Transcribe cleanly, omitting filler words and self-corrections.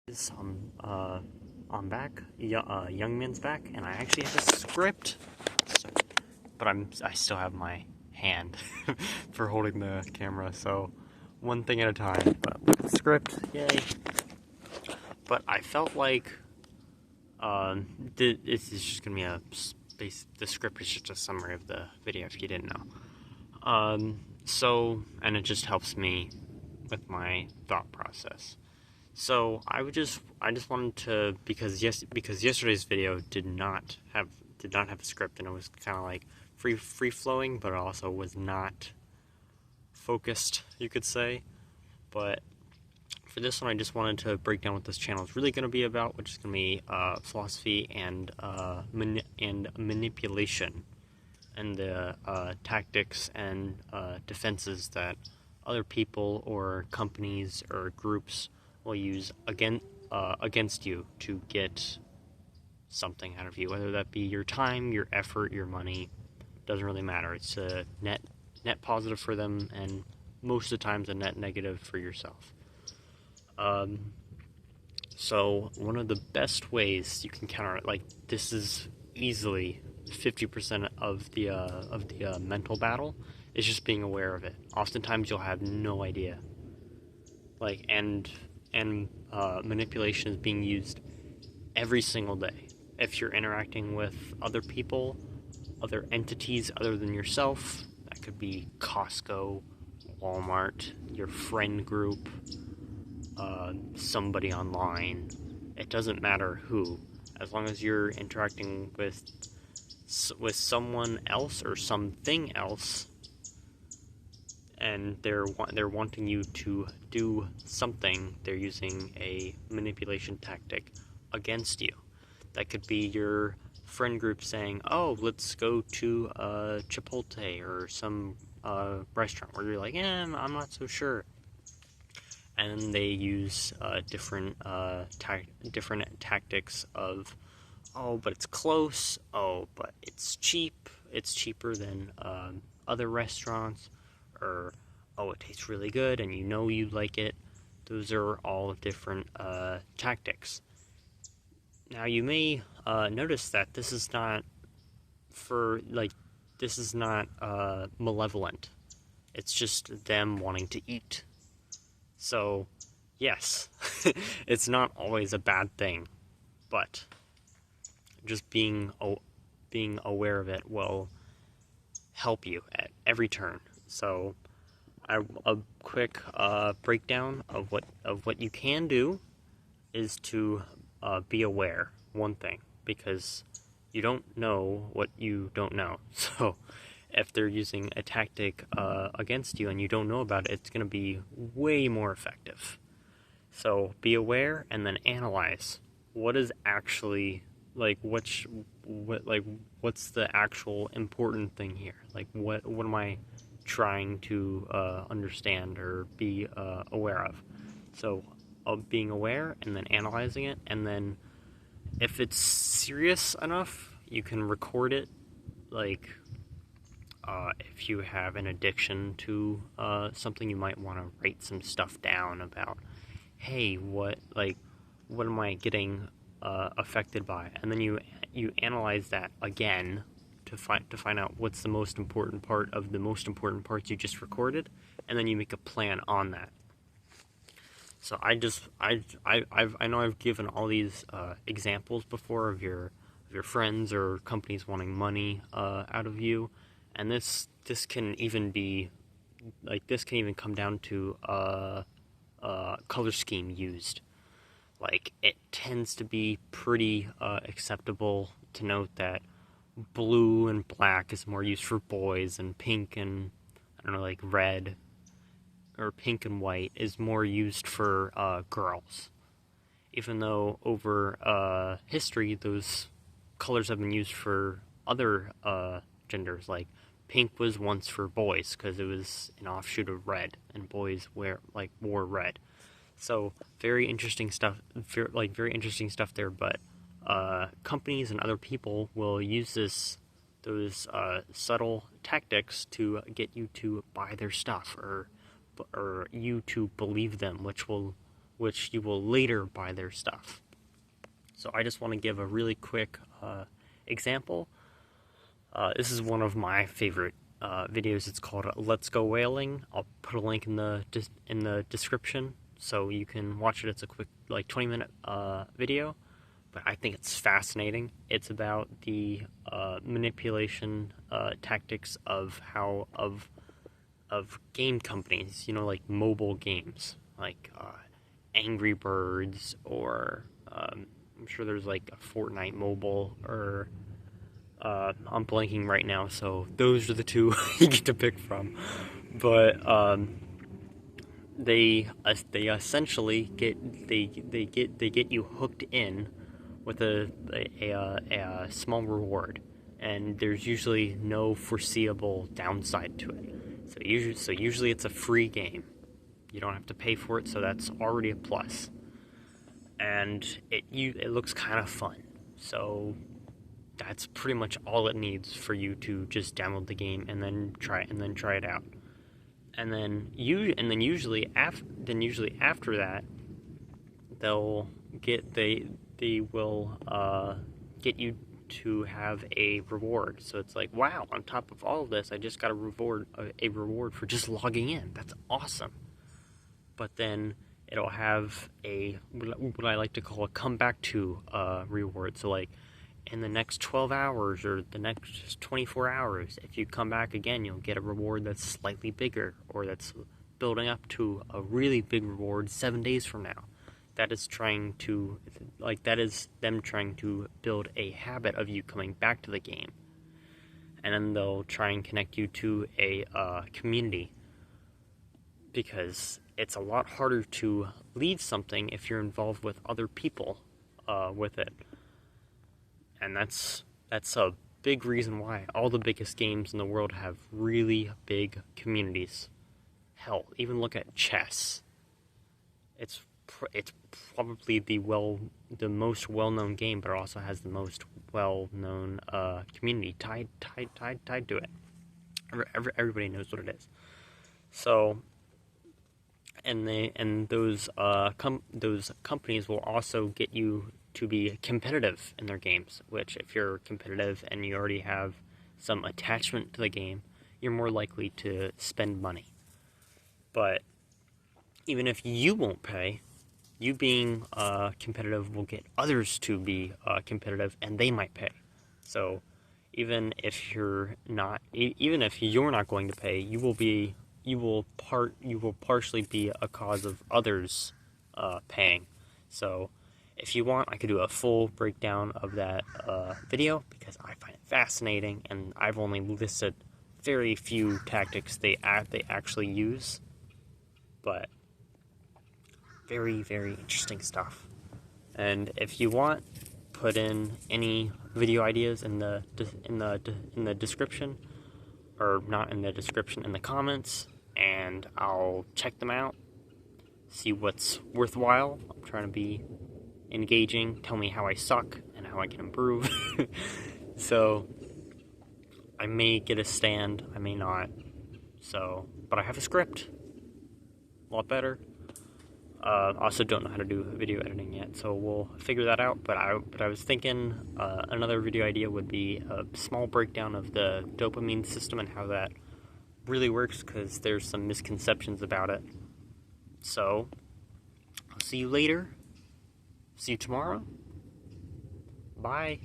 I'm back. Young Man's back, and I actually have a script. So, but I still have my hand for holding the camera. So, one thing at a time. But look at the script, yay! But I felt like this is just gonna be a space. The script is just a summary of the video, if you didn't know. And it just helps me with my thought process. So I just wanted to, because yesterday's video did not have a script, and it was kind of like free flowing, but it also was not focused, you could say. But for this one, I just wanted to break down what this channel is really going to be about, which is going to be philosophy and manipulation, and the tactics and defenses that other people or companies or groups will use against you to get something out of you, whether that be your time, your effort, your money. Doesn't really matter. It's a net positive for them, and most of the times a net negative for yourself. So one of the best ways you can counter it, like, this is easily 50% of the mental battle, is just being aware of it. Oftentimes you'll have no idea. Like, and manipulation is being used every single day. If you're interacting with other people, other entities other than yourself, that could be Costco, Walmart, your friend group, somebody online. It doesn't matter who, as long as you're interacting with someone else or something else, and they're wanting you to do something. They're using a manipulation tactic against you. That could be your friend group saying, "Oh, let's go to Chipotle or some restaurant," where you're like, I'm not so sure. And they use different tactics of, "Oh, but it's close. Oh, but it's cheap. It's cheaper than other restaurants." Or, "Oh, it tastes really good, and you know you like it." Those are all different tactics. Now, you may notice that this is not malevolent. It's just them wanting to eat. So, yes, it's not always a bad thing, but just being aware of it will help you at every turn. So, a quick breakdown of what you can do is to be aware. One thing, because you don't know what you don't know. So, if they're using a tactic against you and you don't know about it, it's going to be way more effective. So be aware and then analyze what is actually, like, what's the actual important thing here? Like, what am I trying to understand or be aware of? So being aware and then analyzing it, and then if it's serious enough, you can record it. Like, if you have an addiction to something, you might want to write some stuff down about, hey, what am I getting affected by? And then you analyze that again to find out what's the most important part of the most important parts you just recorded, and then you make a plan on that. So I know I've given all these examples before of your friends or companies wanting money out of you, and this can even be this can even come down to color scheme used. Like, it tends to be pretty acceptable to note that blue and black is more used for boys, and pink and, I don't know, like red or pink and white is more used for girls. Even though over history those colors have been used for other genders. Like, pink was once for boys because it was an offshoot of red, and boys wore red. So very interesting stuff. Very interesting stuff there. But companies and other people will use those subtle tactics to get you to buy their stuff, or you to believe them, which will which you will later buy their stuff. So I just want to give a really quick example. This is one of my favorite videos. It's called Let's Go Whaling. I'll put a link in the description so you can watch it. It's a quick, like, 20-minute video, but I think it's fascinating. It's about the manipulation tactics of game companies, like mobile games, like Angry Birds, or I'm sure there's like a Fortnite mobile, or I'm blanking right now, so those are the two you get to pick from. But they essentially get you hooked in with a small reward, and there's usually no foreseeable downside to it. So usually it's a free game. You don't have to pay for it, so that's already a plus. And it looks kind of fun. So that's pretty much all it needs for you to just download the game and then try it out. And then usually after that, they will get you to have a reward. So it's like, wow, on top of all of this, I just got a reward for just logging in. That's awesome. But then it'll have what I like to call a come back to reward. So like, in the next 12 hours or the next 24 hours, if you come back again, you'll get a reward that's slightly bigger, or that's building up to a really big reward 7 days from now. That is them trying to build a habit of you coming back to the game. And then they'll try and connect you to a community, because it's a lot harder to leave something if you're involved with other people with it. And that's a big reason why all the biggest games in the world have really big communities. Hell, even look at chess. It's probably the most well-known game, but it also has the most well-known community tied to it. Everybody knows what it is. So, and those companies will also get you to be competitive in their games, which, if you're competitive and you already have some attachment to the game, you're more likely to spend money. But even if you won't pay, you being competitive will get others to be competitive, and they might pay. So even if you're not going to pay, you will partially be a cause of others paying. So if you want, I could do a full breakdown of that video, because I find it fascinating, and I've only listed very few tactics they actually use, but very, very interesting stuff. And if you want, put in any video ideas in the description, or not in the description, in the comments, and I'll check them out, see what's worthwhile. I'm trying to be engaging. Tell me how I suck and how I can improve. So I may get a stand, I may not. So, but I have a script. A lot better. Also don't know how to do video editing yet, so we'll figure that out. But I was thinking another video idea would be a small breakdown of the dopamine system and how that really works, because there's some misconceptions about it. So I'll see you later. See you tomorrow. Bye.